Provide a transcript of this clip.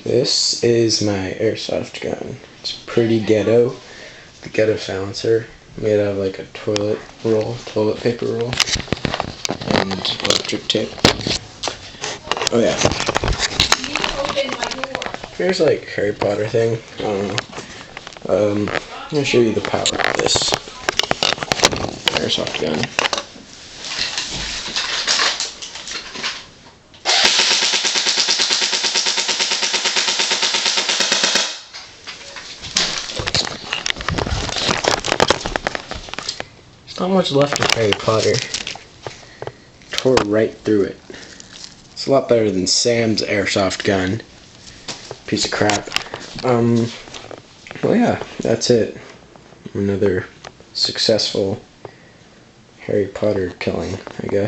This is my airsoft gun. It's pretty ghetto. The ghetto silencer made out of like a toilet paper roll, and electric tape. Oh yeah. Here's like Harry Potter thing. I don't know. I'm gonna show you the power of this airsoft gun. There's not much left of Harry Potter. Tore right through it. It's a lot better than Sam's airsoft gun. Piece of crap. Well, yeah, that's it. Another successful Harry Potter killing, I guess.